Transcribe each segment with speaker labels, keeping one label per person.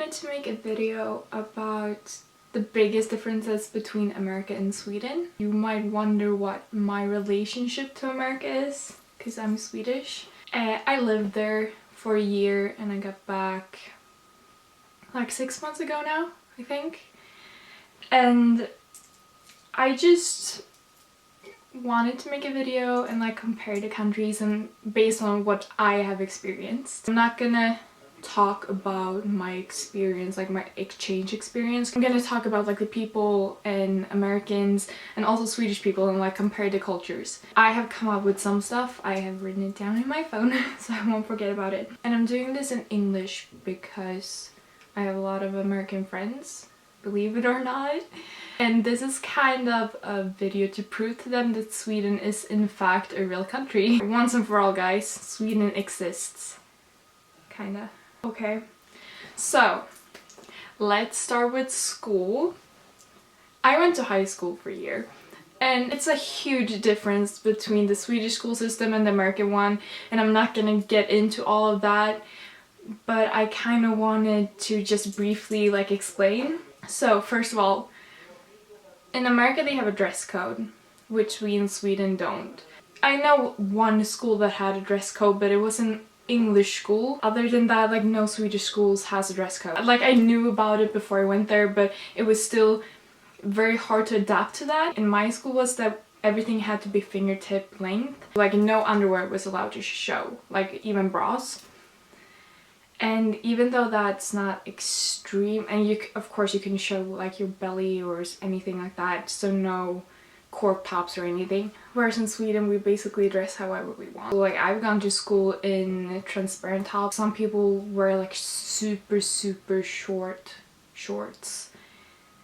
Speaker 1: wanted to make a video about the biggest differences between America and Sweden. You might wonder what my relationship to America is, because I'm Swedish. I lived there for a year and I got back like 6 months ago now, I think. And I just wanted to make a video and like compare the countries and based on what I have experienced. I'm not gonna talk about my experience, like my exchange experience. I'm gonna talk about like the people and Americans and also Swedish people and like compare the cultures. I have come up with some stuff. I have written it down in my phone so I won't forget about it. And I'm doing this in English because I have a lot of American friends, believe it or not. And this is kind of a video to prove to them that Sweden is in fact a real country. Once and for all, guys, Sweden exists. Kinda. Okay, so let's start with school. I went to high school for a year. And it's a huge difference between the Swedish school system and the American one. And I'm not gonna get into all of that. But I kind of wanted to just briefly like explain. So first of all, in America they have a dress code, which we in Sweden don't. I know one school that had a dress code, but it was an English school. Other than that, like no Swedish schools has a dress code. Like I knew about it before I went there, but it was still very hard to adapt to that. In my school was that everything had to be fingertip length. Like no underwear was allowed to show, like even bras. And even though that's not extreme, and you of course you can show like your belly or anything like that, so no cork tops or anything. Whereas in Sweden we basically dress however we want. Like I've gone to school in transparent tops. Some people wear like super short shorts.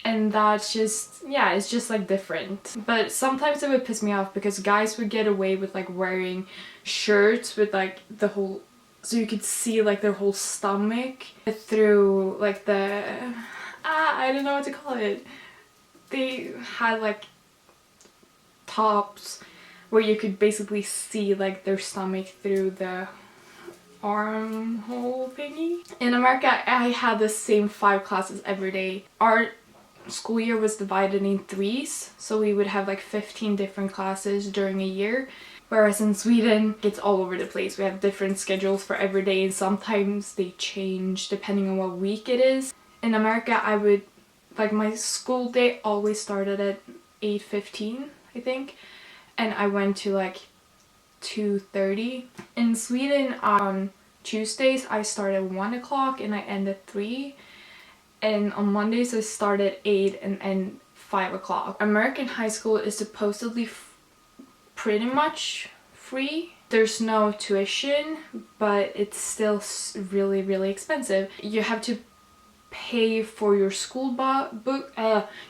Speaker 1: And that's just, yeah, it's just like different. But sometimes it would piss me off because guys would get away with like wearing shirts with like the whole, so you could see like their whole stomach through like the, I don't know what to call it. They had like tops where you could basically see like their stomach through the armhole thingy. In America I had the same 5 classes every day. Our school year was divided in 3s, so we would have like 15 different classes during a year. Whereas in Sweden, it's all over the place. We have different schedules for every day and sometimes they change depending on what week it is. In America, I would, like my school day always started at 8:15, I think. And I went to like 2:30. In Sweden, on Tuesdays, I start at 1 o'clock and I end at 3. And on Mondays, I start at 8 and end 5 o'clock. American high school is supposedly pretty much free. There's no tuition, but it's still really expensive. You have to pay for your school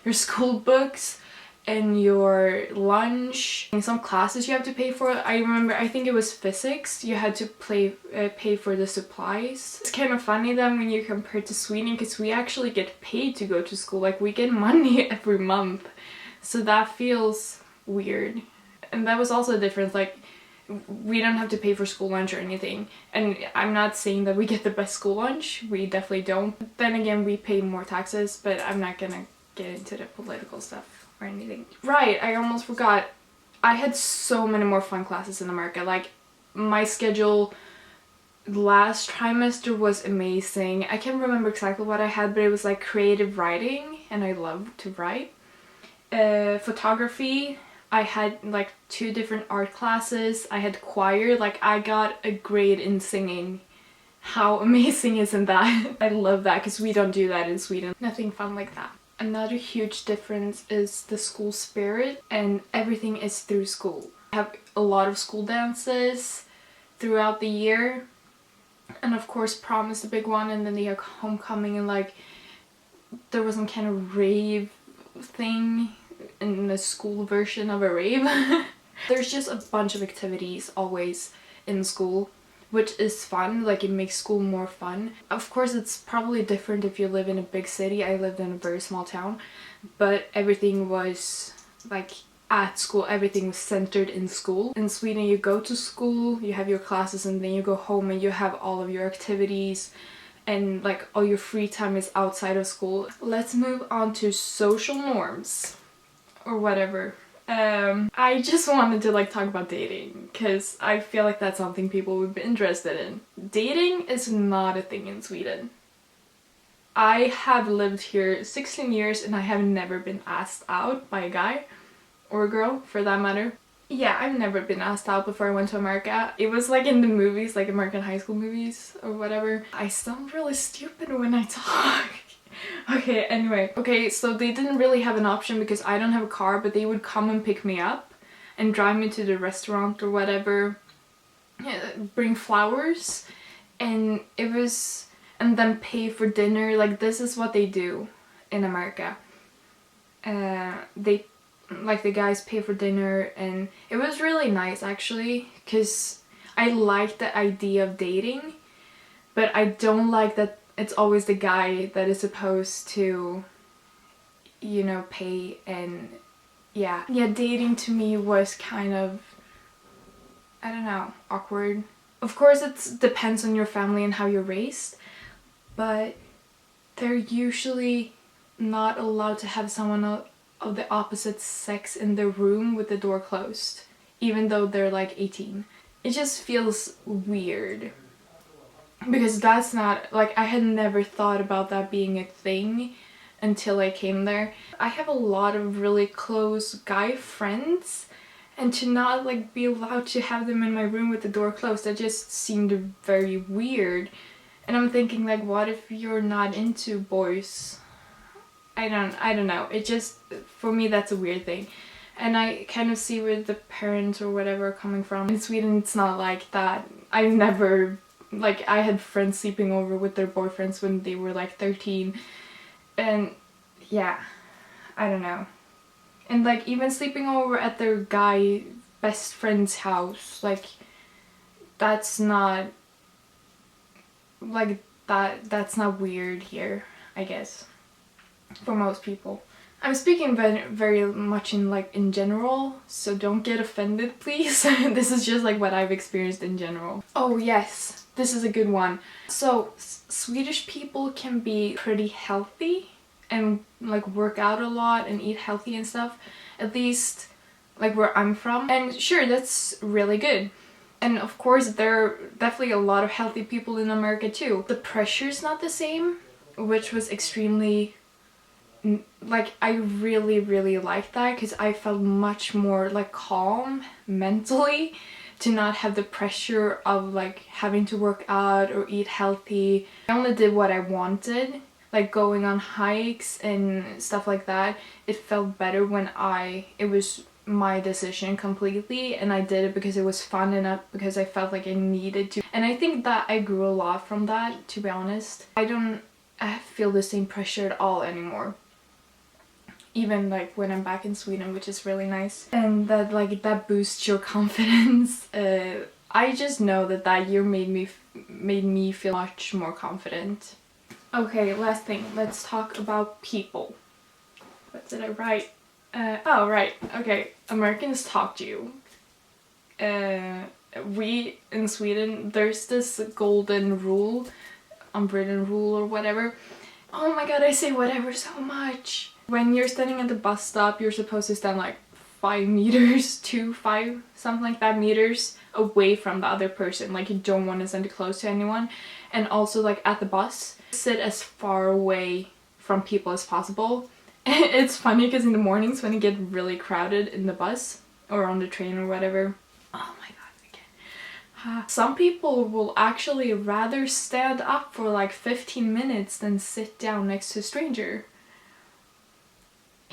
Speaker 1: your school books and your lunch. In some classes you have to pay for it. I remember, I think it was physics, you had to pay for the supplies. It's kind of funny then when you compare to Sweden, because we actually get paid to go to school. Like we get money every month, so that feels weird. And that was also a difference, like we don't have to pay for school lunch or anything. And I'm not saying that we get the best school lunch, we definitely don't. Then again, we pay more taxes, but I'm not gonna get into the political stuff or anything. Right, I almost forgot. I had so many more fun classes in America. Like my schedule last trimester was amazing. I can't remember exactly what I had, but it was like creative writing, and I love to write. Photography, I had like 2 different art classes. I had choir, like I got a grade in singing. How amazing isn't that? I love that because we don't do that in Sweden. Nothing fun like that. Another huge difference is the school spirit, and everything is through school. I have a lot of school dances throughout the year, and of course prom is the big one, and then they have homecoming, and like there was some kind of rave thing in the school version of a rave. There's just a bunch of activities always in school, which is fun. Like it makes school more fun. Of course it's probably different if you live in a big city. I lived in a very small town, but everything was like at school, everything was centered in school. In Sweden you go to school, you have your classes, and then you go home and you have all of your activities and like all your free time is outside of school. Let's move on to social norms or whatever. I just wanted to like talk about dating because I feel like that's something people would be interested in. Dating is not a thing in Sweden. I have lived here 16 years and I have never been asked out by a guy or a girl for that matter. Yeah, I've never been asked out before I went to America. It was like in the movies, like American high school movies or whatever. I sound really stupid when I talk. Okay, anyway. Okay, so they didn't really have an option because I don't have a car, but they would come and pick me up and drive me to the restaurant or whatever. Bring flowers. And it was... and then pay for dinner. Like, this is what they do in America. They... like, the guys pay for dinner, and it was really nice actually, because I like the idea of dating, but I don't like that it's always the guy that is supposed to, you know, pay. And yeah, dating to me was kind of, I don't know, awkward. Of course it depends on your family and how you're raised, but they're usually not allowed to have someone of the opposite sex in the room with the door closed, even though they're like 18. It just feels weird. Because that's not, like, I had never thought about that being a thing until I came there. I have a lot of really close guy friends, and to not like be allowed to have them in my room with the door closed, that just seemed very weird. And I'm thinking, like, what if you're not into boys? I don't know. It just, for me, that's a weird thing. And I kind of see where the parents or whatever are coming from. In Sweden, it's not like that. I never... like, I had friends sleeping over with their boyfriends when they were like 13, and yeah, I don't know. And like, even sleeping over at their guy best friend's house, like, that's not like that's not weird here, I guess, for most people. I'm speaking very much in like in general, so don't get offended, please. This is just like what I've experienced in general. Oh yes. This is a good one. So, Swedish people can be pretty healthy and like work out a lot and eat healthy and stuff. At least like where I'm from. And sure, that's really good. And of course, there are definitely a lot of healthy people in America too. The pressure's not the same, which was extremely... like, I really liked that, because I felt much more like calm mentally. To not have the pressure of like having to work out or eat healthy. I only did what I wanted, like going on hikes and stuff like that. It felt better when it was my decision completely, and I did it because it was fun and not because I felt like I needed to. And I think that I grew a lot from that, to be honest. I feel the same pressure at all anymore. Even like when I'm back in Sweden, which is really nice. And that like that boosts your confidence. I just know that year made me feel much more confident. Okay, last thing. Let's talk about people. What did I write? Oh right, okay. Americans talk to you. We in Sweden, there's this golden rule, unwritten rule or whatever. Oh my god, I say whatever so much. When you're standing at the bus stop, you're supposed to stand like 5 meters to 5, something like that, meters away from the other person. Like, you don't want to stand close to anyone. And also, like, at the bus, sit as far away from people as possible. It's funny because in the mornings when you get really crowded in the bus or on the train or whatever, oh my god, again. Some people will actually rather stand up for like 15 minutes than sit down next to a stranger.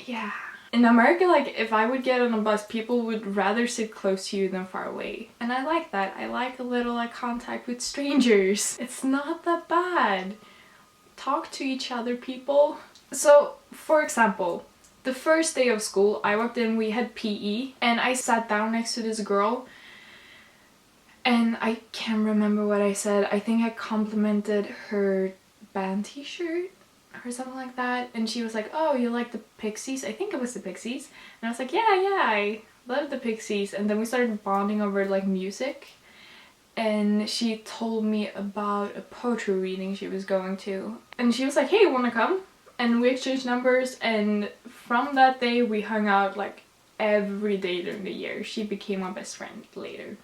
Speaker 1: Yeah. In America, like, if I would get on a bus, people would rather sit close to you than far away. And I like that. I like a little, like, contact with strangers. It's not that bad. Talk to each other, people. So, for example, the first day of school, I walked in, we had PE, and I sat down next to this girl. And I can't remember what I said. I think I complimented her band t-shirt or something like that, and she was like, oh, you like the Pixies? I think it was the Pixies. And I was like, yeah, I love the Pixies. And then we started bonding over like music, and she told me about a poetry reading she was going to. And she was like, hey, wanna come? And we exchanged numbers, and from that day we hung out like every day during the year. She became my best friend later.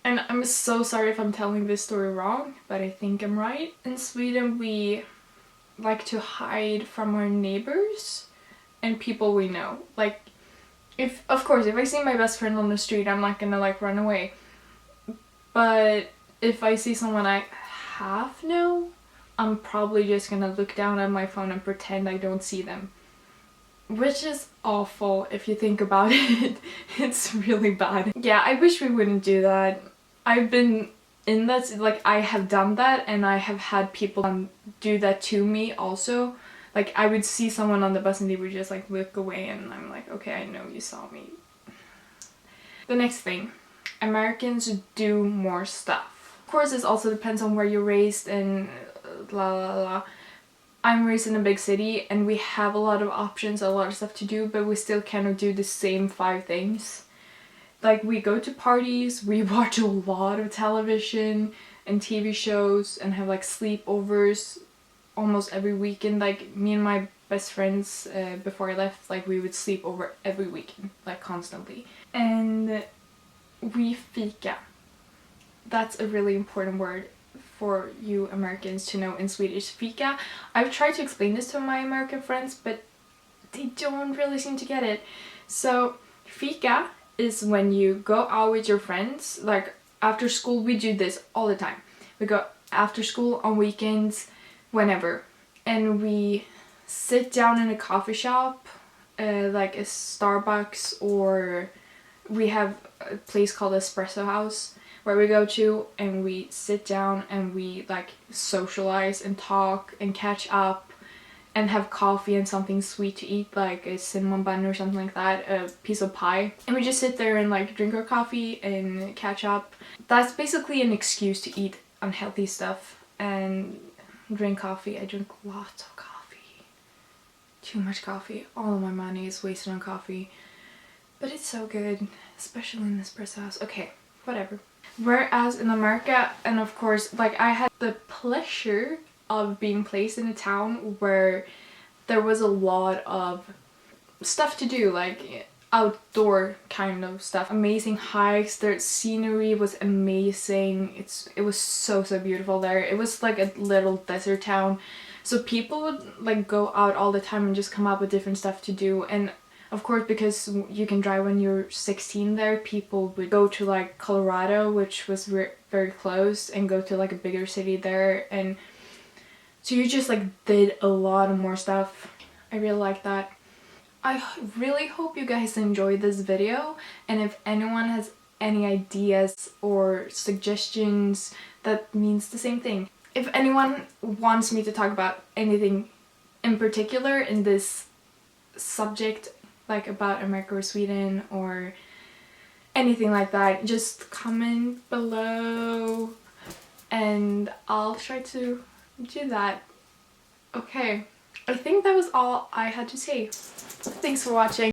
Speaker 1: And I'm so sorry if I'm telling this story wrong, but I think I'm right. In Sweden we like to hide from our neighbors and people we know. Like, if I see my best friend on the street, I'm not gonna like run away. But if I see someone I half know, I'm probably just gonna look down at my phone and pretend I don't see them. Which is awful if you think about it. It's really bad. Yeah, I wish we wouldn't do that. I've been in that, like I have done that, and I have had people do that to me also. Like I would see someone on the bus and they would just like look away, and I'm like, okay, I know you saw me. The next thing, Americans do more stuff. Of course, this also depends on where you're raised and la la la. I'm raised in a big city and we have a lot of options, a lot of stuff to do, but we still kind of do the same 5 things. Like we go to parties, we watch a lot of television and TV shows and have like sleepovers almost every weekend. Like me and my best friends before I left, like we would sleep over every weekend, like constantly. And we fika. That's a really important word for you Americans to know in Swedish. Fika. I've tried to explain this to my American friends, but they don't really seem to get it. So fika is when you go out with your friends. Like after school, we do this all the time. We go after school on weekends, whenever, and we sit down in a coffee shop, like a Starbucks, or we have a place called Espresso House where we go to, and we sit down and we like socialize and talk and catch up and have coffee and something sweet to eat, like a cinnamon bun or something like that, a piece of pie. And we just sit there and like drink our coffee and catch up. That's basically an excuse to eat unhealthy stuff and drink coffee. I drink lots of coffee. Too much coffee. All of my money is wasted on coffee. But it's so good, especially in the Espresso House. Okay, whatever. Whereas in America, and of course, like I had the pleasure of being placed in a town where there was a lot of stuff to do, like outdoor kind of stuff. Amazing hikes, their scenery was amazing. It was so beautiful there. It was like a little desert town, so people would like go out all the time and just come up with different stuff to do. And of course, because you can drive when you're 16 there, people would go to like Colorado, which was very close, and go to like a bigger city there. And so you just like did a lot of more stuff. I really like that. I really hope you guys enjoyed this video, and if anyone has any ideas or suggestions, that means the same thing. If anyone wants me to talk about anything in particular in this subject, like about America or Sweden or anything like that, just comment below and I'll try to do that. Okay, I think that was all I had to say. Thanks for watching.